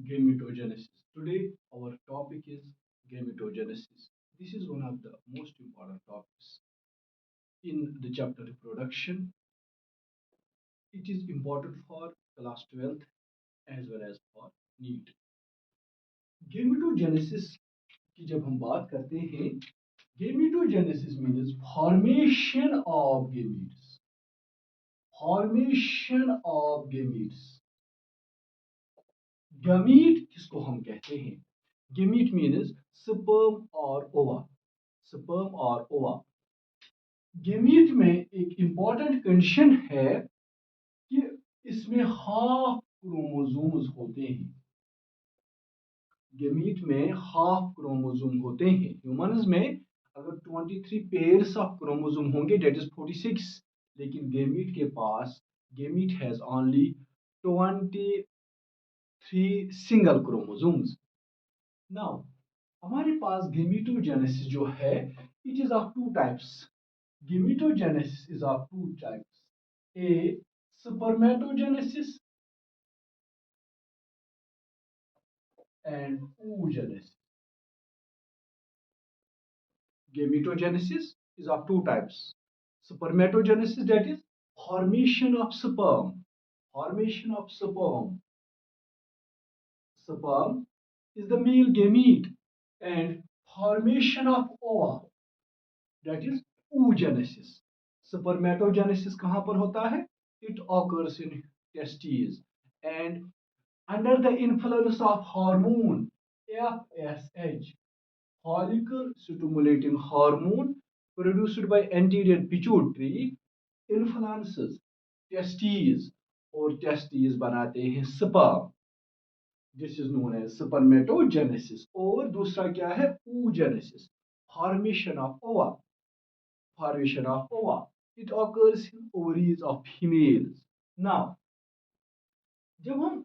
Gametogenesis. Today, our topic is gametogenesis. This is one of the most important topics in the chapter reproduction. It is important for class 12th as well as for NEET. Gametogenesis की जब हम बात करते हैं, gametogenesis means formation of gametes. Formation of gametes. Gamete किसको हम कहते हैं? Gamete means sperm or ova. Sperm or ova. Gamete में एक इंपॉर्टेंट कंडीशन है कि इसमें हाफ क्रोमोसोम्स होते हैं। गेमीट में हाफ क्रोमोसोम होते हैं। ह्यूमंस में अगर 23 पेयर्स ऑफ क्रोमोसोम होंगे दैट इज 46, लेकिन गेमीट के पास gamete has only 23 single chromosomes. Now हमारे पास गेमीटोजेनेसिस जो है it is of two types. Gametogenesis is of two types. A. Spermatogenesis and oogenesis. Gametogenesis is of two types. Spermatogenesis, that is formation of sperm. Formation of sperm. Sperm is the male gamete, and formation of ova, that is oogenesis. Spermatogenesis कहाँ पर होता है? It occurs in testes and under the influence of hormone FSH, follicle stimulating hormone produced by anterior pituitary, influences testes और testes बनाते हैं sperm. This is known as spermatogenesis. और दूसरा क्या है? oogenesis, formation of ova. Formation of ova, it occurs in ovaries of females. Now जब हम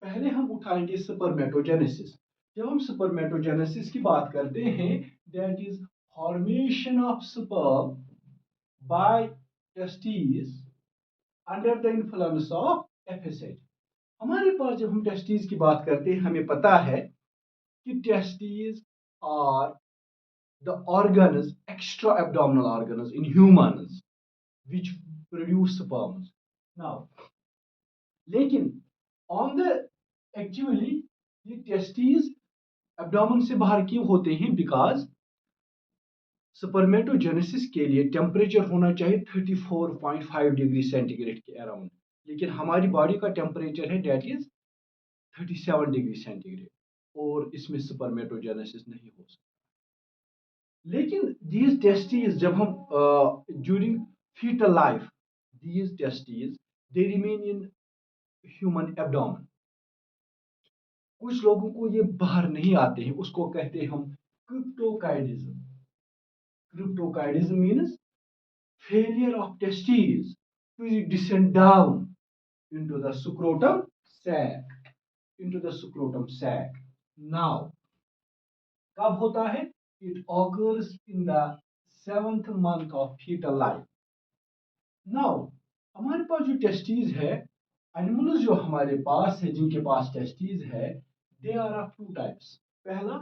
पहले हम उठाएंगे स्पर्मेटोजेनेसिस। जब हम स्पर्मेटोजेनेसिस की बात करते हैं that is formation of sperm bye testis under the influence of FSH. हमारे पास जब हम टेस्टिस की बात करते हैं हमें पता है कि testis are the organs, extra abdominal organs in humans which produce sperms. Now लेकिन ऑन द एक्चुअली ये टेस्टिस एब्डोमेन से बाहर क्यों होते हैं? बिकॉज स्पर्मेटोजेनेसिस के लिए टेम्परेचर होना चाहिए 34.5 डिग्री सेंटीग्रेड के अराउंड, लेकिन हमारी बॉडी का टेम्परेचर है दैट इज 37 डिग्री सेंटीग्रेड और इसमें स्पर्मेटोजेनेसिस नहीं हो सकता। लेकिन दीज टेस्टिस जब हम during fetal life these testis they remain in human abdomen. कुछ लोगों को ये बाहर नहीं आते हैं, उसको कहते हैं हम cryptorchidism. Cryptorchidism means failure of testis to descend down into the scrotum sac, into the scrotum sac. Now कब होता है? It occurs in the 7th month of fetal life. Now हमारे पास जो टेस्टिस है, एनिमल्स जो हमारे पास है जिनके पास टेस्टिस है, they are of two types. पहला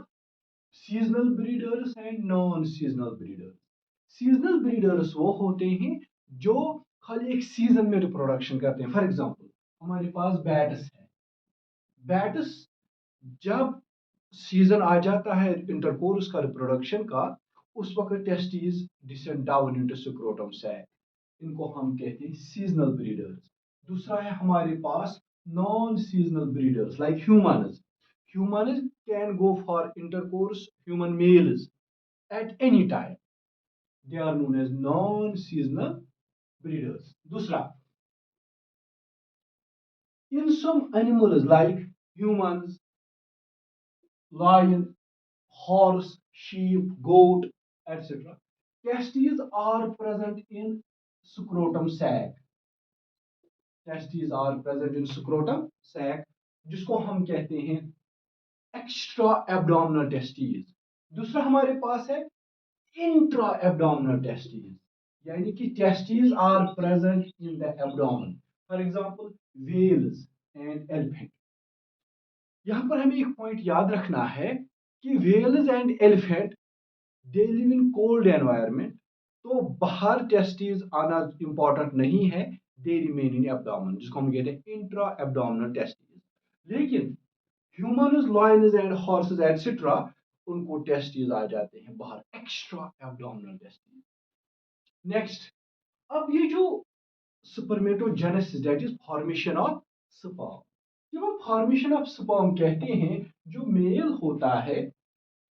seasonal breeders and non seasonal breeders. Seasonal breeders वो होते हैं जो खाली एक सीजन में रिप्रोडक्शन करते हैं। फॉर एग्जांपल हमारे पास बैट्स है। बैट्स जब सीजन आ जाता है इंटरकोर्स का, रिप्रोडक्शन का, उस वक्त testis descend down into scrotum sac. इनको हम कहते हैं सीजनल ब्रीडर्स। दूसरा है हमारे पास non seasonal breeders like humans. Humans can go for intercourse, human males, at any time. They are known as non-seasonal breeders. दूसरा, in some animals like humans, lion, horse, sheep, goat, etc., testes are present in scrotum sac. Testes are present in scrotum sac, जिसको हम कहते हैं extra abdominal testis. दूसरा हमारे पास है intra abdominal testis, यानी कि testis are present in the abdomen. For example whales and elephant. यहां पर हमें एक पॉइंट याद रखना है कि whales and elephant they live in cold environment, तो बाहर टेस्टिस आना इंपॉर्टेंट नहीं है, दे रिमेन इन एब्डोमेन, जिसको हम कहते हैं इंट्रा एब्डोमिनल टेस्टिस। लेकिन humans, lions and horses etcetera, उनको टेस्टिस आ जाते हैं बाहर, एक्स्ट्रा एब्डोमिनल टेस्टिस। नेक्स्ट, अब ये जो spermatogenesis, that is formation of sperm, जब हम फॉर्मेशन ऑफ स्पर्म कहते हैं, जो मेल होता है,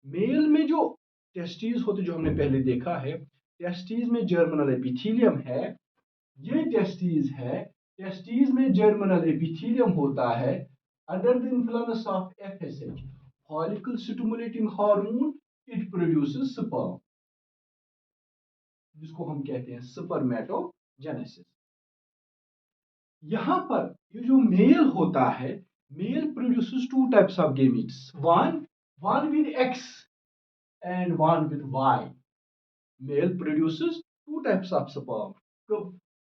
मेल में जो टेस्टिस होते, जो हमने पहले देखा है, टेस्टिस में जर्मिनल एपिथेलियम है, ये टेस्टिस है, टेस्टिस में जर्मिनल एपिथेलियम होता है, under the influence of FSH, follicle stimulating hormone, it produces sperm, जिसको हम कहते हैं स्पर्मेटोजेनेसिस। यहां पर ये जो मेल होता है, male produces two types of gametes, one with X and one with Y. Male produces two types of sperm,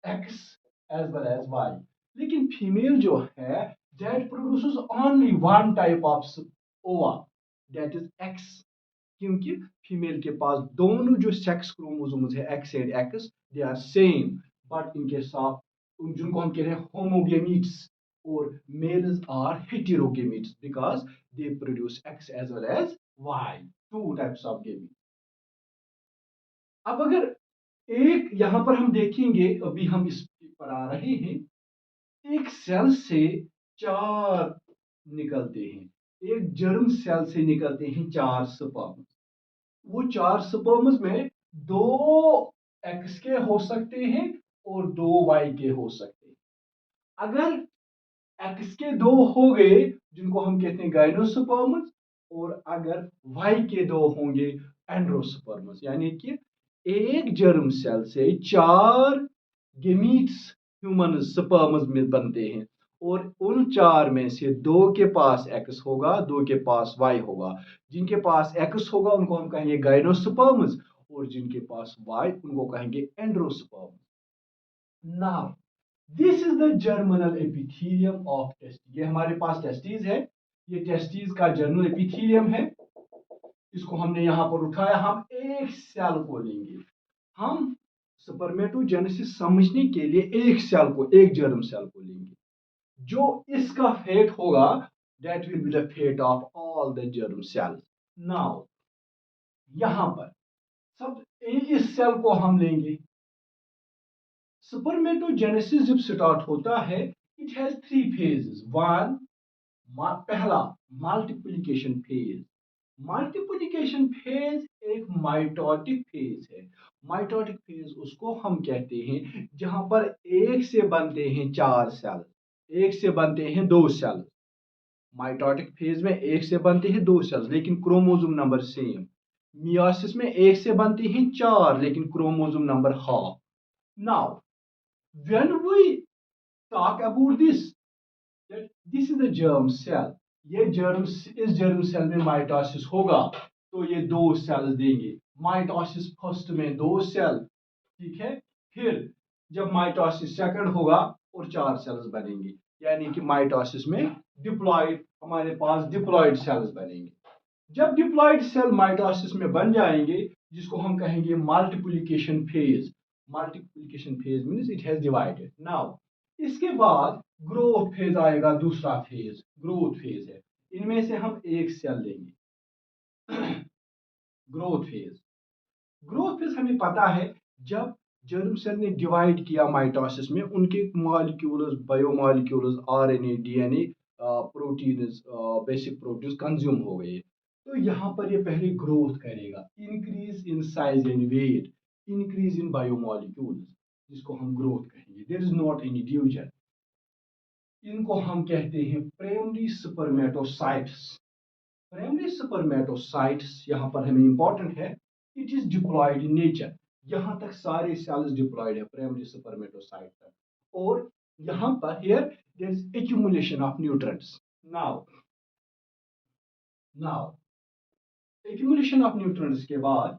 X as well as Y. लेकिन फीमेल जो है, that produces only one type of ova, that is X, क्योंकि female के पास दोनों जो sex chromosomes है, X and X, they are same, but इनके साथ जिनको हम कहते हैं होमोगेमीट्स, और males are heterogametes because they produce X as well as Y, two types of gametes. अब अगर एक यहां पर हम देखेंगे, अभी हम इस पर आ रहे हैं, एक सेल से चार निकलते हैं, एक जर्म सेल से निकलते हैं चार स्पर्म, वो चार स्पर्म्स में दो एक्स के हो सकते हैं और दो वाई के हो सकते हैं। अगर एक्स के दो हो गए, जिनको हम कहते हैं गाइनोस्पर्म्स, और अगर वाई के दो होंगे एंड्रोस्पर्म्स, यानी कि एक जर्म सेल से चार गेमीट्स, ह्यूमन स्पर्म्स में बनते हैं, और उन चार में से दो के पास एक्स होगा, दो के पास वाई होगा। जिनके पास एक्स होगा उनको हम कहेंगे गाइनोस्पर्म्स, और जिनके पास वाई उनको कहेंगे androsperms. Now this is the germinal epithelium of testis, ये हमारे पास टेस्टिस है, ये टेस्टिस का जर्मिनल एपिथेलियम है, इसको हमने यहां पर उठाया, हम एक सेल को लेंगे, हम स्पर्मेटोजेनेसिस समझने के लिए एक सेल को, एक जर्म सेल को लेंगे, जो इसका फेट होगा, that will be the fate of all the germ cells. Now यहां पर सब इस सेल को हम लेंगे। स्पर्मेटोजेनेसिस जब स्टार्ट होता है, it has three phases. One, पहला मल्टीप्लिकेशन फेज, मल्टीप्लिकेशन फेज एक माइटोटिक फेज है। माइटोटिक फेज उसको हम कहते हैं जहां पर एक से बनते हैं चार सेल, एक से बनते हैं दो सेल। माइटोटिक फेज में एक से बनते हैं दो सेल्स, लेकिन क्रोमोसोम नंबर सेम। मियोसिस में एक से बनते हैं चार, लेकिन chromosome number half. Now when we talk about this, this is the germ cell, ये जर्म, इस जर्म सेल में माइटोसिस होगा, तो ये दो सेल देंगे। माइटोसिस फर्स्ट में दो सेल, ठीक है, फिर जब माइटोसिस सेकंड होगा और चार सेल्स बनेंगे, यानी कि माइटोसिस में डिप्लॉइड, हमारे पास डिप्लॉइड सेल्स बनेंगे। जब डिप्लॉइड सेल माइटोसिस में बन जाएंगे, जिसको हम कहेंगे multiplication phase, multiplication phase means it has divided. Now इसके बाद ग्रोथ फेज आएगा, दूसरा फेज ग्रोथ फेज है, इनमें से हम एक सेल लेंगे। ग्रोथ फेज, ग्रोथ फेज हमें पता है, जब जर्म सेल ने डिवाइड किया माइटोसिस में, उनके molecules, biomolecules, RNA, DNA, proteins, basic proteins consume हो गए, तो यहाँ पर ये पहले ग्रोथ करेगा, increase in size and weight, increase in biomolecules, जिसको हम ग्रोथ कहेंगे। There is not any division, इनको हम कहते हैं प्राइमरी स्पर्मेटोसाइट्स। प्राइमरी स्पर्मेटोसाइट्स यहाँ पर हमें इंपॉर्टेंट है, it is diploid in nature, यहाँ तक सारे सेल्स डिप्लॉयड है प्राइमरी स्पर्मेटोसाइट तक, और यहाँ पर here there is accumulation of nutrients. Now now accumulation of nutrients के बाद,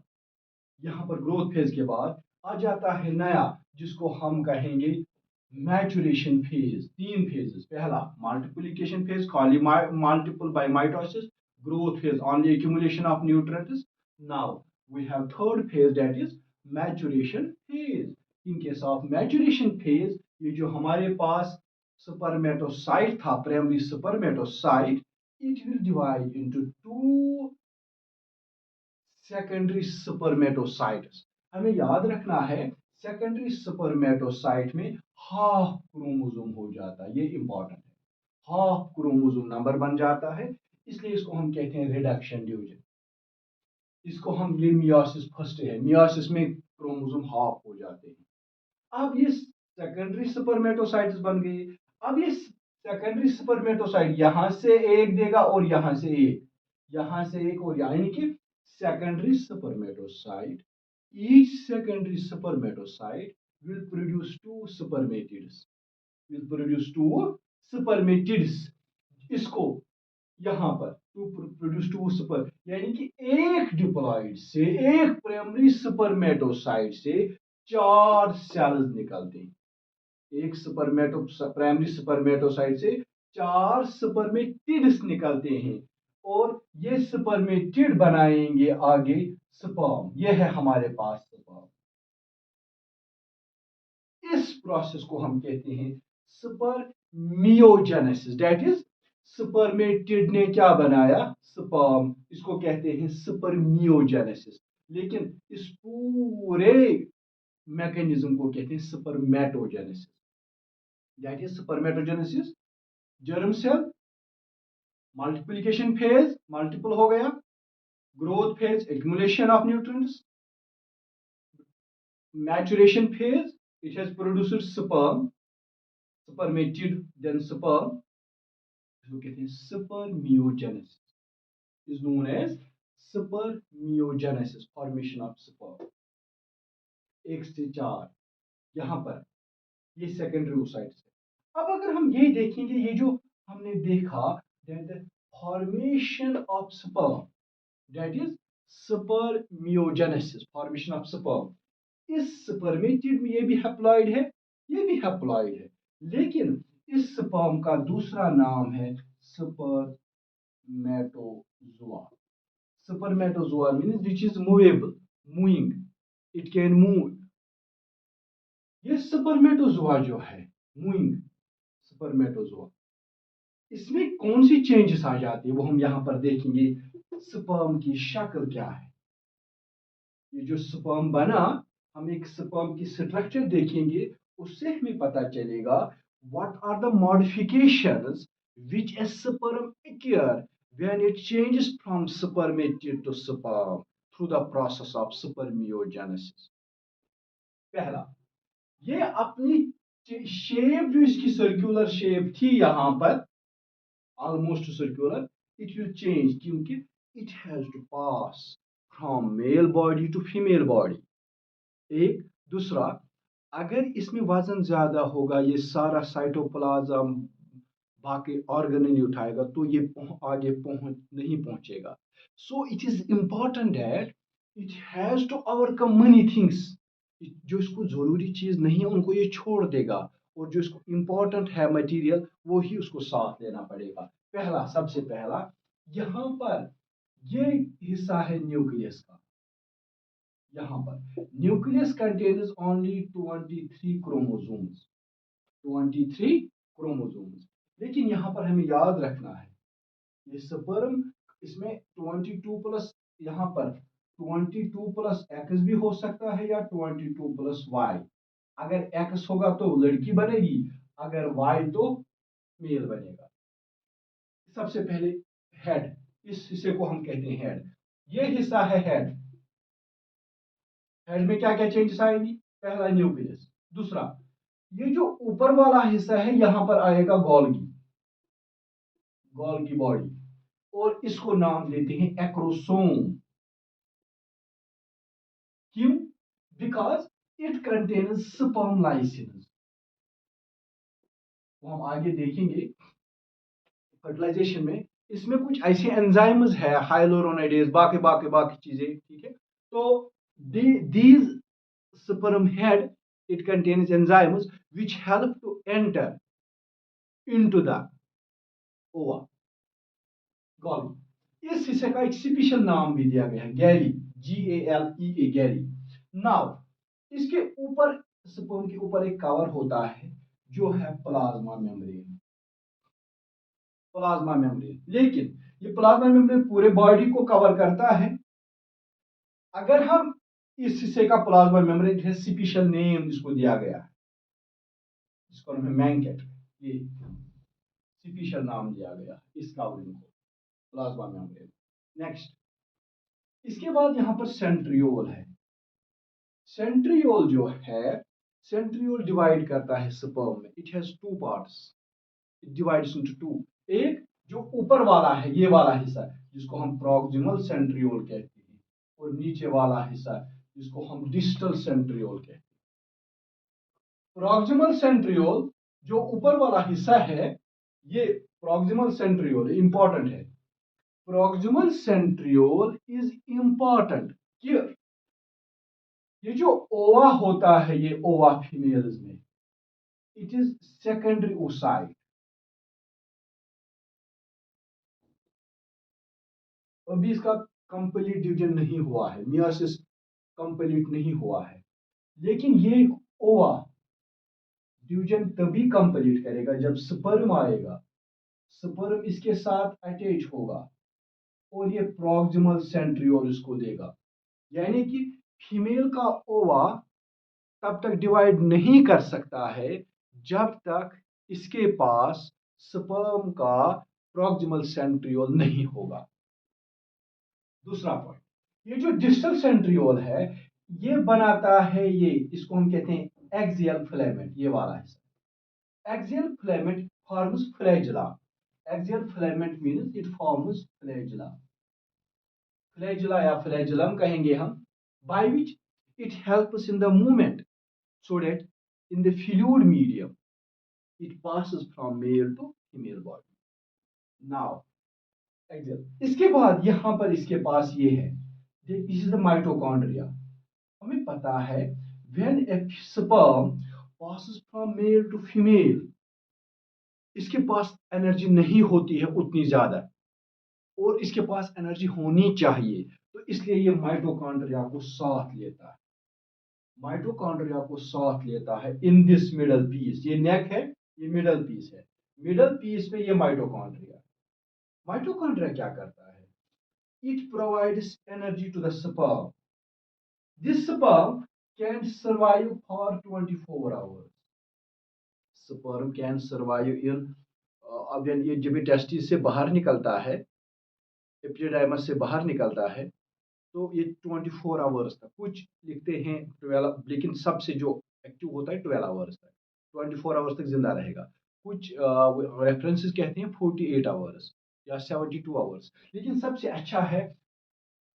यहाँ पर ग्रोथ फेज के बाद आ जाता है नया, जिसको हम कहेंगे मैचुरेशन फेज, 3 फेजेस। पहला मल्टीप्लिकेशन फेज, खाली multiple by mitosis. Growth phase, only accumulation of nutrients. Now we have third phase, that is maturation phase. In case of maturation phase, ये जो हमारे पास स्पर्मेटोसाइट था, primary spermatocyte, it will divide into two secondary spermatocytes. हमें याद रखना है, secondary spermatocyte में हाफ क्रोमोसोम हो जाता है, ये इंपॉर्टेंट है। हाफ क्रोमोसोम नंबर बन जाता है, इसलिए इसको हम कहते हैं रिडक्शन डिवीजन। इसको हम, ये मियोसिस फर्स्ट है, मियोसिस में क्रोमोसोम हाफ हो जाते हैं। अब ये सेकेंडरी स्पर्मेटोसाइट्स बन गई। अब ये सेकेंडरी स्पर्मेटोसाइट यहां से एक देगा और यहां से एक, यहां से एक और यानी कि secondary spermatocyte, each secondary spermatocyte will produce two spermatids, will produce two spermatids। इसको यहां पर टू प्रोड्यूस टू स्पर, यानी कि एक डिप्लॉइड से, एक प्राइमरी स्पर्मेटोसाइट से 4 सेल्स निकलते हैं। एक प्राइमरी स्पर्मेटोसाइट से 4 स्पर्मेटिड्स निकलते हैं, और ये स्पर्मेटिड बनाएंगे आगे स्पर्म। ये है हमारे पास स्पर्म। इस प्रोसेस को हम कहते हैं स्पर्मियोजेनेसिस, दैट इज स्पर्मेटिड ने क्या बनाया, स्पर्म। इसको कहते हैं स्पर्मियोजेनेसिस। लेकिन इस पूरे मैकेनिज्म को कहते हैं spermatogenesis, that is spermatogenesis. Germ cell, multiplication phase, multiple हो गया। Growth phase, accumulation of nutrients. maturation phase, it has produced sperm, spermatid, then sperm. इसको कहते हैं spermiogenesis, is known as spermiogenesis, formation of sperm। 1 से 4 यहां पर ये secondary oocytes है। अब अगर हम ये देखेंगे, ये जो हमने देखा, that formation of sperm, that is spermiogenesis, formation of sperm. इस स्पर्मेटिड में ये भी हैप्लॉइड है, ये भी हैप्लॉइड है, लेकिन इस स्पर्म का दूसरा नाम है spermatozoa. Spermatozoa means which is movable, moving, it can move. ये स्पर्मेटोजोआ जो है, मूविंग स्पर्मेटोजोआ, इसमें कौन सी चेंजेस आ जाती है वो हम यहां पर देखेंगे। स्पर्म की शक्ल क्या है, ये जो स्पर्म बना, हम एक स्पर्म की स्ट्रक्चर देखेंगे, उससे हमें पता चलेगा what are the modifications which a sperm occur when it changes from spermatid to sperm through the process of spermiogenesis। पहला, ये अपनी शेप, जो इसकी सर्कुलर शेप थी यहां पर, almost circular, it will change, क्योंकि it has to pass from male body to female body. एक, दूसरा, अगर इसमें वजन ज्यादा होगा, ये सारा साइटोप्लाज्म बाकी ऑर्गन नहीं उठाएगा, तो ये आगे नहीं पहुंचेगा। So it is important that it has to overcome many things. जो इसको जरूरी चीज नहीं है उनको ये छोड़ देगा, और जो इसको इंपॉर्टेंट है मटेरियल, वो ही उसको साथ लेना पड़ेगा। पहला, सबसे पहला, यहां पर ये हिस्सा है न्यूक्लियस का। यहां पर nucleus contains only 23 chromosomes, 23 chromosomes. लेकिन यहां पर हमें याद रखना है, ये स्पर्म, इसमें 22 प्लस, यहां पर 22 प्लस एक्स भी हो सकता है, या 22 प्लस वाई। अगर एक्स होगा तो लड़की बनेगी, अगर वाई तो मेल बनेगा। सबसे पहले हेड, इस हिस्से को हम कहते हैं हेड। ये हिस्सा है हेड। हेड में क्या क्या चेंजेस आएंगी, पहला न्यूक्लियस, दूसरा, ये जो ऊपर वाला हिस्सा है यहां पर आएगा गोल्गी, गोल्गी बॉडी, और इसको नाम देते हैं एक्रोसोम। क्यों, because it contains sperm lysine. वो हम आगे देखेंगे फर्टिलाइजेशन में, इसमें कुछ ऐसे एंजाइम्स है, हाइलोरोनाइडेज, बाकी बाकी बाकी चीजें, ठीक है। तो these sperm head it contains enzymes which help to enter into the ova, गॉल। इस हिस्से का एक स्पेशल नाम भी दिया गया है, गैली, GALEA, गैली। नाउ इसके ऊपर, स्पर्म के ऊपर एक कवर होता है जो है प्लाज्मा मेम्ब्रेन, प्लाज्मा मेम्ब्रेन। लेकिन ये प्लाज्मा मेम्ब्रेन पूरे बॉडी को कवर करता है। अगर हम इस हिस्से का प्लाज्मा मेम्ब्रेन है, स्पेशल नेम इसको दिया गया है, इसको हमें मैंकेट, ये स्पेशल नाम दिया गया है इस कवरिंग को, प्लाज्मा मेम्ब्रेन। नेक्स्ट, इसके बाद यहां पर सेंट्रियोल है। सेंट्रियोल जो है, सेंट्रियोल डिवाइड करता है स्पर्म में। It has two parts, it divides into two. एक जो ऊपर वाला है, ये वाला हिस्सा जिसको हम प्रॉक्सिमल सेंट्रियोल कहते हैं, और नीचे वाला हिस्सा जिसको हम डिस्टल सेंट्रियोल कहते हैं। प्रॉक्सिमल सेंट्रियोल जो ऊपर वाला हिस्सा है, ये प्रॉक्सिमल सेंट्रियोल इंपॉर्टेंट है। प्रॉक्सिमल सेंट्रियोल इज इंपॉर्टेंट कि ये जो ओवा होता है, ये ओवा फीमेल्स में, इट इज सेकेंडरी ओसाइट। अभी इसका कंप्लीट डिवीजन नहीं हुआ है, मियोसिस कंप्लीट नहीं हुआ है, लेकिन ये ओवा डिवीजन तभी कंप्लीट करेगा जब स्पर्म आएगा, स्पर्म इसके साथ अटैच होगा और ये प्रॉक्सिमल सेंट्रियोल इसको देगा। यानी कि फीमेल का ओवा तब तक डिवाइड नहीं कर सकता है जब तक इसके पास स्पर्म का प्रॉक्सिमल सेंट्रियोल नहीं होगा। दूसरा पॉइंट, ये जो डिस्टल सेंट्रियोल है, ये बनाता है, ये इसको हम कहते हैं एक्सियल फिलामेंट, ये वाला हिस्सा। Axial filament forms flagella. Axial filament means it forms flagella, flagella या फ्लैजिलम कहेंगे हम, by which it helps in the movement, so that in the fluid medium it passes from male to female body। now example, इसके बाद यहां पर इसके पास ये है, दिस इज द माइटोकॉन्ड्रिया। हमें पता है when a sperm passes from male to female, इसके पास एनर्जी नहीं होती है उतनी ज्यादा, और इसके पास एनर्जी होनी चाहिए, तो इसलिए ये माइटोकॉन्ड्रिया को साथ लेता है, माइटोकॉन्ड्रिया को साथ लेता है इन दिस मिडल पीस। ये नेक है, ये मिडल पीस है, मिडल पीस में ये माइटोकॉन्ड्रिया। माइटोकॉन्ड्रिया क्या करता है? It provides energy to the sperm. This sperm can survive for 24 hours. Sperm can survive in, अब ये जब ये टेस्टिस से बाहर निकलता है, एपिडिडाइमस से बाहर निकलता है, तो ये 24 आवर्स तक, कुछ लिखते हैं 12, लेकिन सबसे जो एक्टिव होता है 12 आवर्स तक, 24 आवर्स तक जिंदा रहेगा। कुछ रेफरेंसेस कहते हैं 48 आवर्स या 72 आवर्स, लेकिन सबसे अच्छा है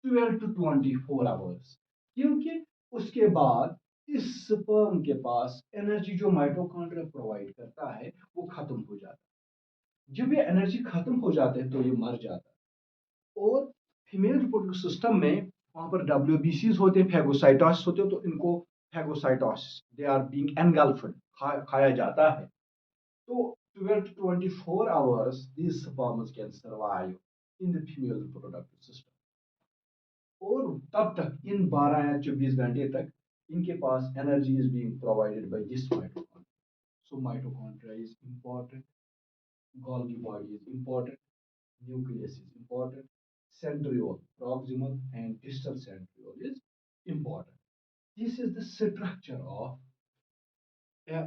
12 टू 24 आवर्स, क्योंकि उसके बाद इस स्पर्म के पास एनर्जी जो माइटोकॉन्ड्रिया प्रोवाइड करता है वो खत्म हो जाता है। जब ये एनर्जी खत्म हो जाते हैं तो ये मर जाता है। और फीमेल रिप्रोडक्टिव सिस्टम में वहां पर WBCs होते हैं, फैगोसाइटोसिस होते हैं, तो इनको phagocytosis, they are being engulfed, खाया जाता है। तो 12 to 24 hours these sperms can survive in the female reproductive system। और तब तक इन 12 या 24 घंटे तक इनके पास energy is being provided by this mitochondria. So mitochondria is important, Golgi body is important, nucleus is important, centriole, proximal and distal centriole is important। This is the structure of a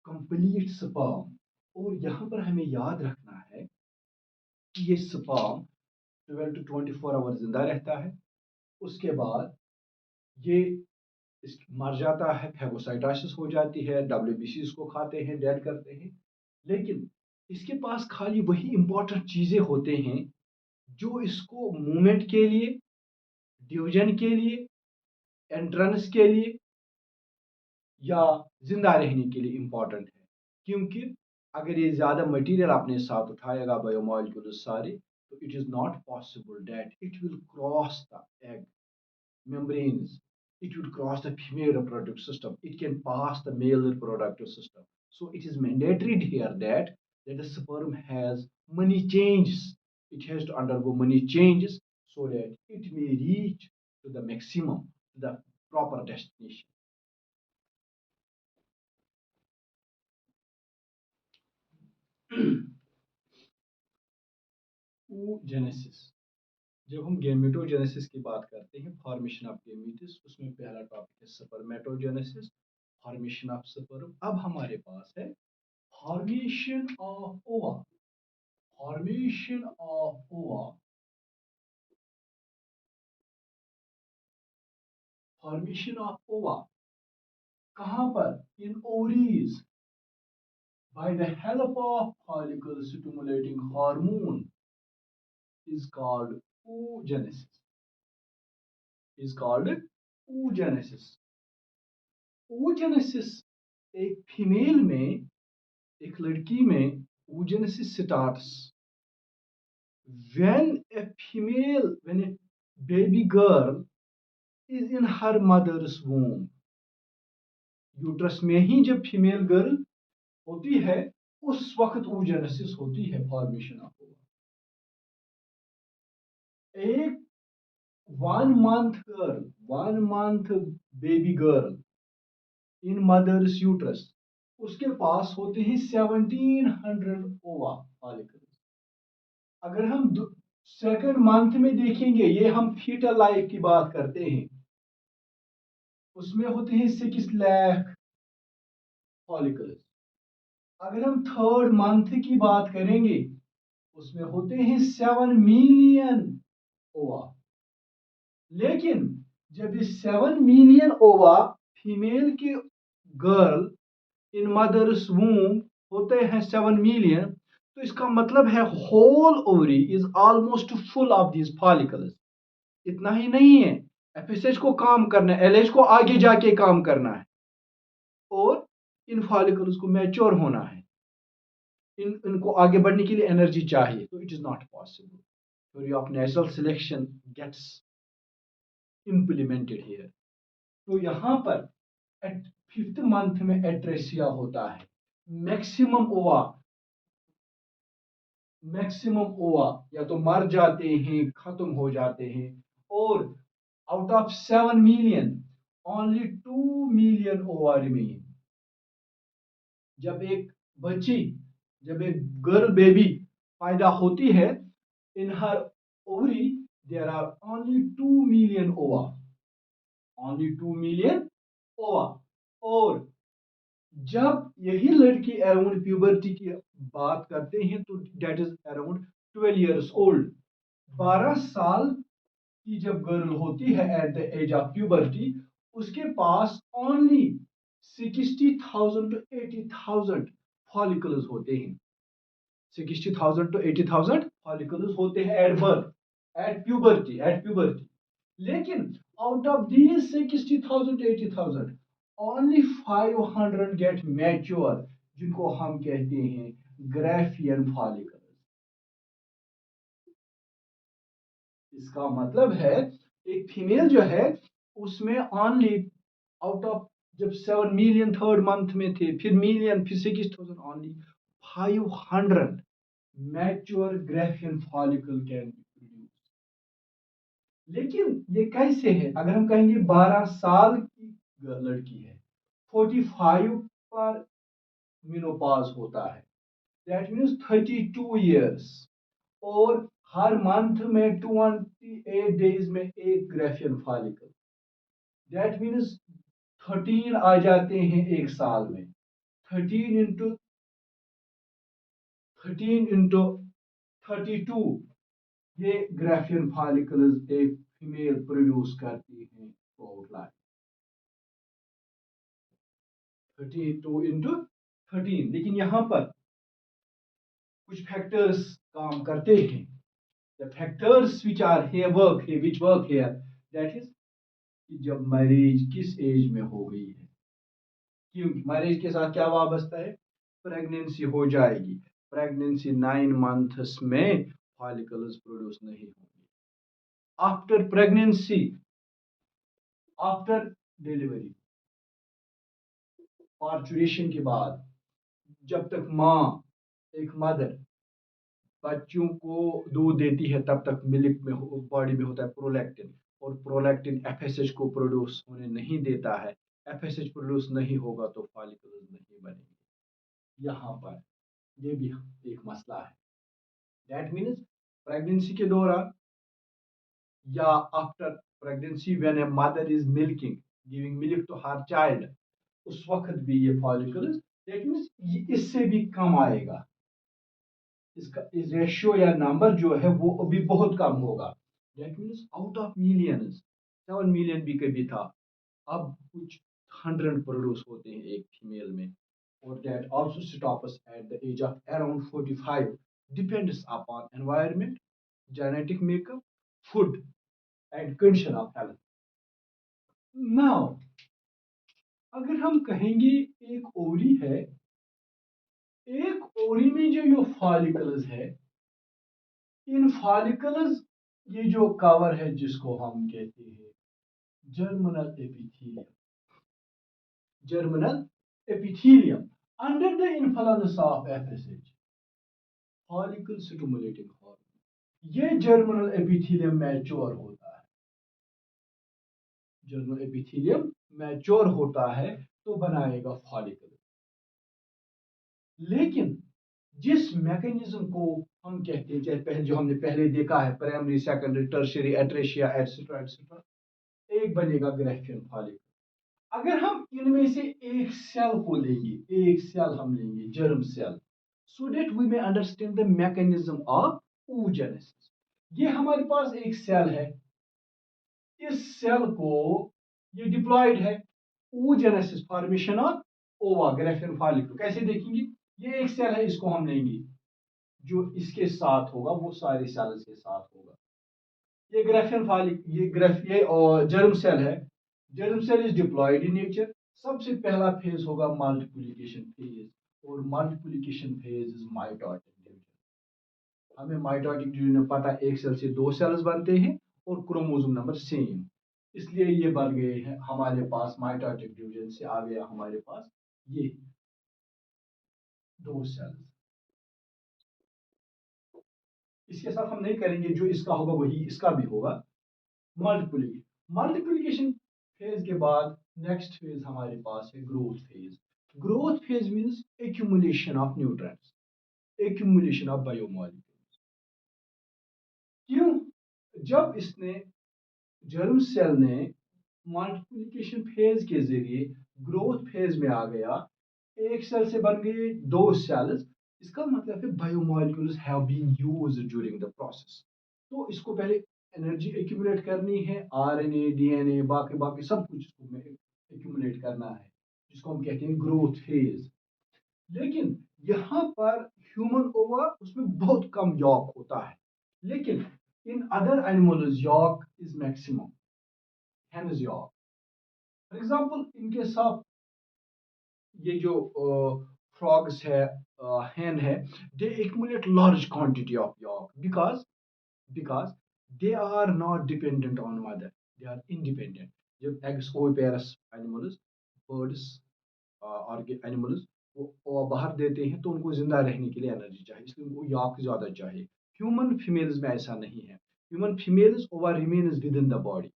complete sperm। और यहाँ पर हमें याद रखना है कि ये sperm 12 to 24 our जिंदा रहता है, उसके बाद ये मर जाता है, फैगोसाइटोसिस हो जाती है, WBC इसको खाते हैं, डेड करते हैं। लेकिन इसके पास खाली वही इंपॉर्टेंट चीजें होते हैं जो इसको मूवमेंट के लिए, डिवीजन के लिए, एंट्रेंस के लिए या जिंदा रहने के लिए इंपॉर्टेंट है। क्योंकि अगर ये ज्यादा मटेरियल अपने साथ उठाएगा, बायोमॉलिक्यूल्स सारे, तो it is not possible that it will cross the egg membranes it would cross the female reproductive system. It can pass the male reproductive system. So it is mandatory here that the sperm has many changes. It has to undergo many changes so that it may reach to the maximum, to the proper destination. oogenesis, जब हम gametogenesis की बात करते हैं, formation of gametes, उसमें पहला topic है spermatogenesis, formation of sperm. अब हमारे पास है फॉर्मेशन ऑफ ओवा। फॉर्मेशन ऑफ ओवा, फॉर्मेशन ऑफ ओवा कहां पर? इन ovaries, by the help of follicle stimulating hormone is called oogenesis, is called oogenesis। oogenesis एक फीमेल में, एक लड़की में oogenesis starts when a baby girl is in her mother's womb। Uterus में ही जब फीमेल गर्ल होती है, उस वक्त oogenesis होती है, फॉर्मेशन ऑफ ओवा। एक 1 month girl, 1 month baby girl in mother's uterus, उसके पास होते हैं 1700 ओवा फॉलिकल्स। अगर हम सेकंड मंथ में देखेंगे, ये हम फीटल लाइफ की बात करते हैं, उसमें होते हैं 6 लाख फॉलिकल्स। अगर हम थर्ड मंथ की बात करेंगे, उसमें होते हैं 7 मिलियन ओवा। लेकिन जब ये 7 मिलियन ओवा फीमेल की गर्ल इन मदर्स वूम होते हैं 7 मिलियन, तो इसका मतलब है whole ovary is almost full of these follicles. इतना ही नहीं है, एफएसएच को काम करना है, एलएच को आगे जाके काम करना है, और इन फॉलिकल्स को मैच्योर होना है, इनको आगे बढ़ने के लिए एनर्जी चाहिए। तो it is not possible. Theory of natural selection gets implemented here. तो यहां पर एट 5th मंथ में एट्रेसिया होता है। मैक्सिमम ओवा, मैक्सिमम ओवा या तो मर जाते हैं, खत्म हो जाते हैं, और out of 7 million only 2 million ओवा रिमेन। जब एक बच्ची, जब एक गर्ल बेबी पैदा होती है, in her ovary there are only 2 million ova, only 2 million ova. और जब यही लड़की अराउंड प्यूबर्टी की बात करते हैं, तो that is around 12 years old. 12 साल की जब गर्ल होती है at the age of puberty, उसके पास ओनली 60,000 to 80,000 फॉलिकल्स होते हैं। 60,000 to 80,000 फॉलिकल्स होते हैं at birth, at puberty, at puberty. लेकिन out of these 60,000 to 80,000 only 500 get mature, जिनको हम कहते हैं ग्राफियन फॉलिकल्स। इसका मतलब है एक फीमेल जो है, उसमें ओनली आउट ऑफ, जब 7 मिलियन थर्ड मंथ में थे, फिर मिलियन, फिर 60,000, only 500 mature Graafian follicle can be produce. लेकिन ये कैसे है? अगर हम कहेंगे 12 साल की लड़की है, 45 पर मिनोपॉज होता है, दैट मीन्स 32 years, और हर मंथ में 28 days में एक ग्रेफियन फॉलिकल, दैट मीन्स 13 आ जाते हैं एक साल में। 13 into 32, ये ग्रेफियन फॉलिकल्स एक फीमेल प्रोड्यूस करती हैं थ्रू लाइफ। 32 into 13। लेकिन यहां पर कुछ फैक्टर्स काम करते हैं। The factors which are here work here, which work here, that is कि जब मैरिज किस एज में हो गई है। क्योंकि मैरिज के साथ क्या वाबस्ता है? प्रेगनेंसी हो जाएगी, प्रेगनेंसी 9 months में फॉलिकल्स प्रोड्यूस नहीं होंगे। After pregnancy after delivery, parturition के बाद, जब तक माँ, एक मदर बच्चों को दूध देती है, तब तक मिल्क में बॉडी में होता है प्रोलैक्टिन, और प्रोलैक्टिन एफएसएच को प्रोड्यूस होने नहीं देता है। एफएसएच प्रोड्यूस नहीं होगा तो फॉलिकल्स नहीं बनेंगे। यहाँ पर ये भी एक मसला है। दैट मीन्स प्रेगनेंसी के दौरान या after pregnancy, when a mother is milking, giving milk to her child, उस वक्त भी ये फॉलिकल्स, दैट मीन्स इससे भी कम आएगा। इसका इस रेशियो या नंबर जो है वो अभी बहुत कम होगा। That means out of millions 7 million भी कभी था, अब कुछ 100 प्रोड्यूस होते हैं एक फीमेल में। और that also stops at the age of around 45, depends upon environment, genetic makeup, food and condition of health. Now अगर हम कहेंगे एक ओवरी है, एक ओवरी में जो ये फॉलिकल्स है, इन फॉलिकल्स, ये जो कवर है जिसको हम कहते हैं germinal epithelium, germinal epithelium, under the influence of FSH, follicle stimulating hormone, ये जर्मिनल एपिथेलियम मैच्योर होता है। जर्मिनल एपिथेलियम मैच्योर होता है तो बनाएगा फॉलिकल। लेकिन जिस मैकेनिज्म को हम कहते हैं, जैसे पहले जो हमने पहले देखा है, primary, secondary, tertiary, atresia, etcetera etcetera, एक बनेगा ग्रेफियन फॉलिकल। अगर हम इनमें से एक सेल को लेंगे, एक सेल हम लेंगे germ cell, so that we may understand the mechanism of oogenesis। ये हमारे पास एक सेल है, इस सेल को, ये डिप्लॉयड है, oogenesis, फॉर्मेशन ऑफ ओवा, ग्रेफियन फॉलिकल। कैसे देखेंगे? ये एक सेल है, इसको हम लेंगे, जो इसके साथ होगा वो सारे सेल्स के साथ होगा। ये ग्रेफियन फॉलिक, ये जर्म सेल है। Germ cell is diploid in nature. सबसे पहला फेज होगा मल्टीप्लिकेशन फेज, और multiplication phase is mitotic division. हमें माइटोटिक डिवीजन में पता है, एक सेल से दो सेल्स बनते हैं और क्रोमोसोम नंबर सेम, इसलिए ये बन गए हैं हमारे पास। माइटोटिक डिवीजन से आ गया हमारे पास ये दो सेल्स। इसके साथ हम नहीं करेंगे, जो इसका होगा वही इसका भी होगा। मल्टीप्लिकेशन, मल्टीप्लिकेशन फेज के बाद नेक्स्ट फेज हमारे पास है growth phase. Growth phase means accumulation of nutrients, accumulation of biomolecules. क्यों? जब इसने, जर्म सेल ने मल्टीप्लिकेशन फेज के जरिए ग्रोथ फेज में आ गया, एक सेल से बन गए दो सेल्स, इसका मतलब है biomolecules have been used during the process. तो इसको पहले एनर्जी एक्यूमुलेट करनी है, आरएनए, डीएनए, बाकी बाकी सब कुछ इसको एक्यूमुलेट करना है, जिसको हम कहते हैं ग्रोथ फेज। लेकिन यहाँ पर ह्यूमन ओवा, उसमें बहुत कम यॉक होता है, लेकिन in other animals yolk is maximum, hence yolk. For example इनके साथ ये जो फ्रॉग्स है, hen है, they accumulate large quantity of yolk because they are not dependent on mother, they are independent। जब eggs oviparous animals, birds और animals वो बाहर देते हैं तो उनको जिंदा रहने के लिए एनर्जी चाहिए, इसलिए उनको यॉक ज्यादा चाहिए। ह्यूमन फीमेल्स में ऐसा नहीं है। Human females over remains with in the body.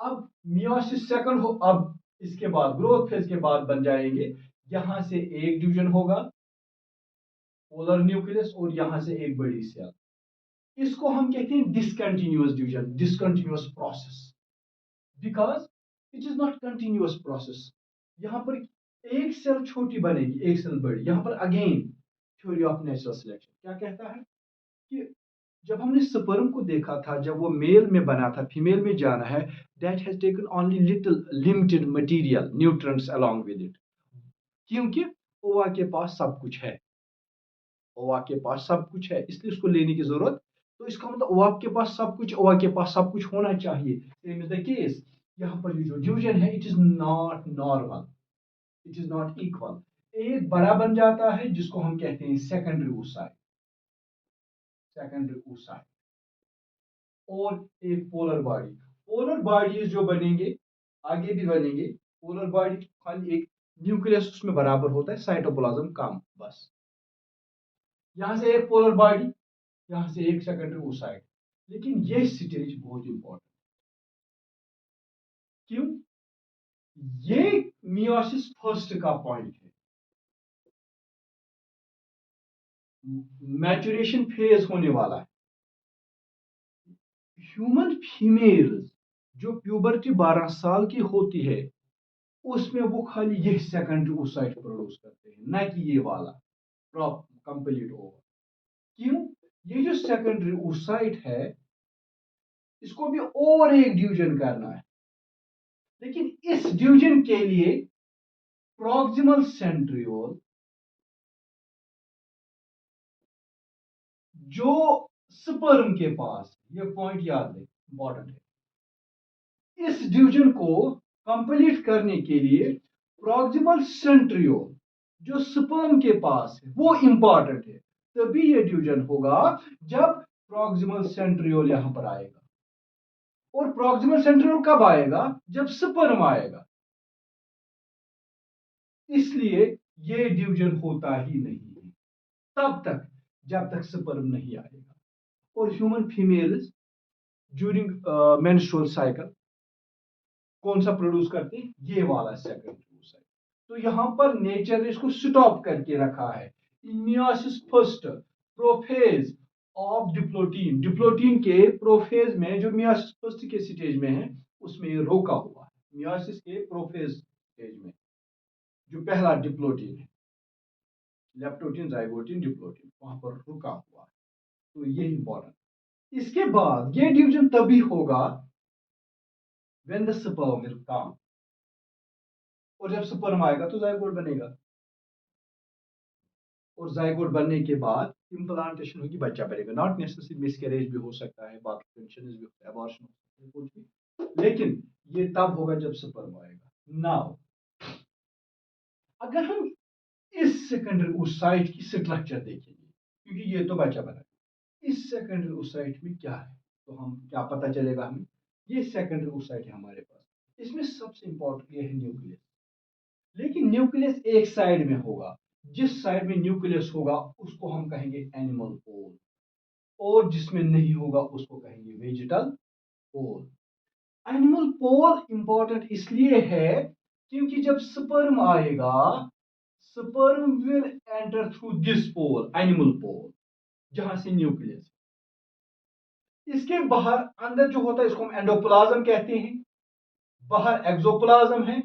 अब मियोसिस सेकंड हो, अब इसके बाद ग्रोथ फेज के बाद बन जाएंगे, यहां से एक डिवीजन होगा पोलर न्यूक्लियस, और यहां से एक बड़ी सेल। इसको हम कहते हैं discontinuous division, discontinuous process, because it is not continuous process. यहां पर एक सेल छोटी बनेगी, एक सेल बड़ी। यहां पर again theory of natural selection क्या कहता है कि जब हमने स्पर्म को देखा था, जब वो मेल में बना था, फीमेल में जाना है, that has taken only little limited material nutrients along with it, क्योंकि ओवा के पास सब कुछ है, ओवा के पास सब कुछ है, इसलिए उसको लेने की जरूरत। तो इसका मतलब ओवा के पास सब कुछ, ओवा के पास सब कुछ होना चाहिए। सेम इज द केस, यहाँ पर जो डिवीजन है, it is not normal, it is not equal. एक बड़ा बन जाता है जिसको हम कहते हैं सेकेंडरी oocyte, सेकेंडरी oocyte, और एक पोलर बॉडी। पोलर बॉडीज जो बनेंगे, आगे भी बनेंगे, पोलर बॉडी खाली एक न्यूक्लियस उसमें बराबर होता है, साइटोप्लाज्म कम, बस। यहां से एक पोलर बॉडी, यहां से एक सेकेंडरी oocyte। लेकिन ये स्टेज बहुत इंपॉर्टेंट। क्यों? ये मियोसिस फर्स्ट का पॉइंट है। मैचुरेशन फेज होने वाला है। ह्यूमन फीमेल्स जो प्यूबर्टी 12 साल की होती है, उसमें वो खाली ये सेकेंडरी oocyte प्रोड्यूस करते हैं, ना कि ये वाला कंप्लीट ओवर। क्यों? ये जो सेकेंडरी oocyte है, इसको भी और एक डिवीजन करना है। लेकिन इस डिवीजन के लिए प्रॉक्सिमल सेंट्रियोल, जो स्पर्म के पास, ये पॉइंट याद है, इंपॉर्टेंट है। इस डिवीजन को कंप्लीट करने के लिए प्रॉक्सिमल सेंट्रियोल जो स्पर्म के पास है वो इंपॉर्टेंट है। तभी ये डिवीजन होगा जब प्रॉक्सिमल सेंट्रियोल यहां पर आएगा। और प्रॉक्सिमल सेंट्रियोल कब आएगा? जब स्पर्म आएगा। इसलिए ये डिवीजन होता ही नहीं है तब तक जब तक स्पर्म नहीं आएगा। और human females during menstrual cycle कौन सा प्रोड्यूस करते हैं? ये वाला सेकेंडरी oocyte। तो यहां पर नेचर ने इसको स्टॉप करके रखा है। Meiosis first prophase of diplotene, diplotene के प्रोफेज में, जो मियोसिस फर्स्ट के स्टेज में है, उसमें ये रोका हुआ है। मियोसिस के प्रोफेज स्टेज में जो पहला डिप्लोटीन है, लेप्टोटीन, जाइगोटीन, डिप्लोटीन, वहां पर रुका हुआ है। तो ये इंपॉर्टेंट। इसके बाद ये डिवीजन तभी होगा when the sperm will come. और जब स्पर्म आएगा तो जाइगोट बनेगा। और जाइगोट बनने के बाद इम्प्लांटेशन होगी, बच्चा बनेगा। नॉट नेसेसरी मिसकैरेज भी हो सकता है, बाकी कंडीशंस भी, एबॉर्शन हो सकता है, कुछ भी। लेकिन ये तब होगा जब स्पर्म आएगा। नाउ अगर हम इस सेकेंडरी oocyte की स्ट्रक्चर देखेंगे, क्योंकि ये तो बच्चा बना, इस सेकेंडरी oocyte में क्या है तो हम क्या पता चलेगा हमें? ये सेकेंडरी oocyte है हमारे पास। इसमें सबसे इंपॉर्टेंट ये है न्यूक्लियस। लेकिन न्यूक्लियस एक साइड में होगा। जिस साइड में न्यूक्लियस होगा उसको हम कहेंगे एनिमल पोल, और जिसमें नहीं होगा उसको कहेंगे vegetal pole. Animal pole important इसलिए है क्योंकि जब स्पर्म आएगा, sperm will enter through this pole, animal pole, जहां से न्यूक्लियस। इसके बाहर अंदर जो होता है इसको हम एंडोप्लाज्म कहते हैं। बाहर एक्सोप्लाज्म है,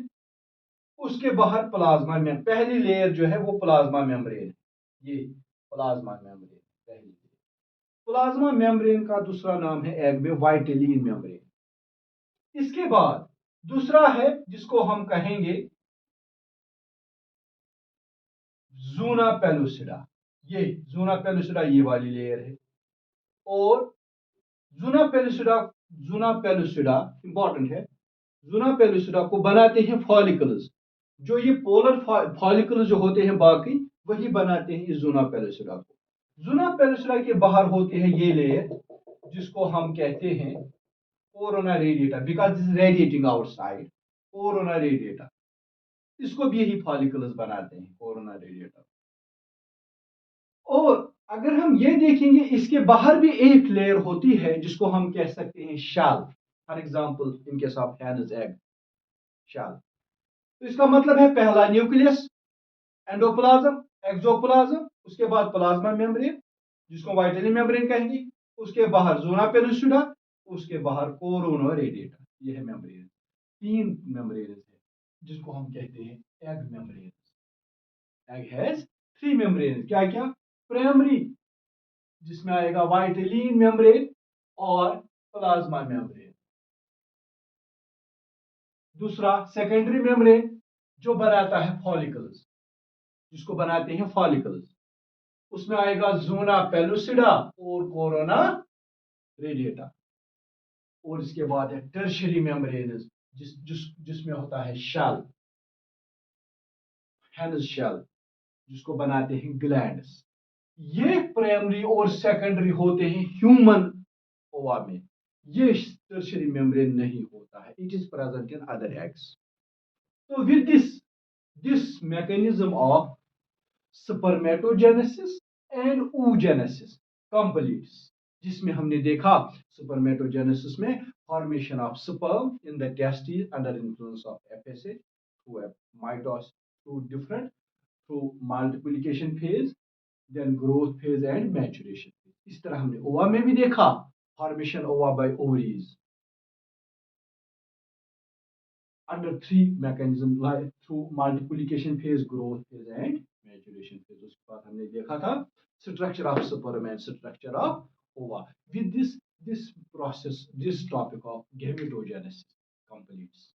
उसके बाहर प्लाज्मा में पहली लेयर जो है वो प्लाज्मा मेम्ब्रेन है। ये प्लाज्मा मेम्ब्रेन पहली लेयर। प्लाज्मा मेम्ब्रेन का दूसरा नाम है एग में वाइटेलिन मेम्ब्रेन। इसके बाद दूसरा है जिसको हम कहेंगे जूना पेलुसिडा। ये जूना पेलुसिडा ये वाली लेयर है। और जूना पेलुसिडा, जूना पेलुसिडा इंपॉर्टेंट है। जूना पेलुसिडा को बनाते हैं फॉलिकल्स। जो ये पोलर फॉलिकल्स जो होते हैं बाकी, वही बनाते हैं इस जूना पेलुसिडा को। जूना पेलुसिडा के बाहर होती है ये लेयर जिसको हम कहते हैं corona radiata, because this radiating outside, corona radiata. इसको भी यही फॉलिकल्स बनाते हैं, कोरोना रेडिएटा। और अगर हम ये देखेंगे, इसके बाहर भी एक लेयर होती है जिसको हम कह सकते हैं shell. For example in case of hen's egg, shell. तो इसका मतलब है पहला न्यूक्लियस, एंडोप्लाज्म, एक्सोप्लाज्म, उसके बाद प्लाज्मा मेम्ब्रेन जिसको वाइटलिन मेम्ब्रेन कहेंगे, उसके बाहर जोना पेलुसिडा, उसके बाहर कोरोना रेडिएटा। ये है मेम्ब्रेन। तीन मेम्ब्रेन है जिसको हम कहते हैं egg membrane. Egg has three membrane. क्या क्या? प्राइमरी जिसमें आएगा वाइटलिन मेम्ब्रेन और प्लाज्मा मेम्ब्रेन। दूसरा सेकेंडरी मेम्ब्रेन जो बनाता है फॉलिकल्स, जिसको बनाते हैं फॉलिकल्स, उसमें आएगा जोना पेलुसिडा और कोरोना रेडिएटा। और इसके बाद है टर्शियरी मेम्ब्रेन जिसमें होता है शेल, हैनस शेल, जिसको बनाते हैं ग्लैंड्स। ये प्राइमरी और सेकेंडरी होते हैं ह्यूमन ओवा में। ये टर्शियरी मेम्ब्रेन नहीं होता है, it is present in other eggs. तो with this mechanism of spermatogenesis and oogenesis completes, जिसमें हमने देखा spermatogenesis में formation of sperm in the testes under influence of FSH through a mitosis, through multiplication phase, then growth phase and maturation phase। इस तरह हमने ओवा में भी देखा formation ova by ovaries under three mechanisms like through multiplication phase, growth phase and maturation phase। उसके बाद हमने देखा था structure of sperm and structure of ova। With this process, this topic of gametogenesis completes।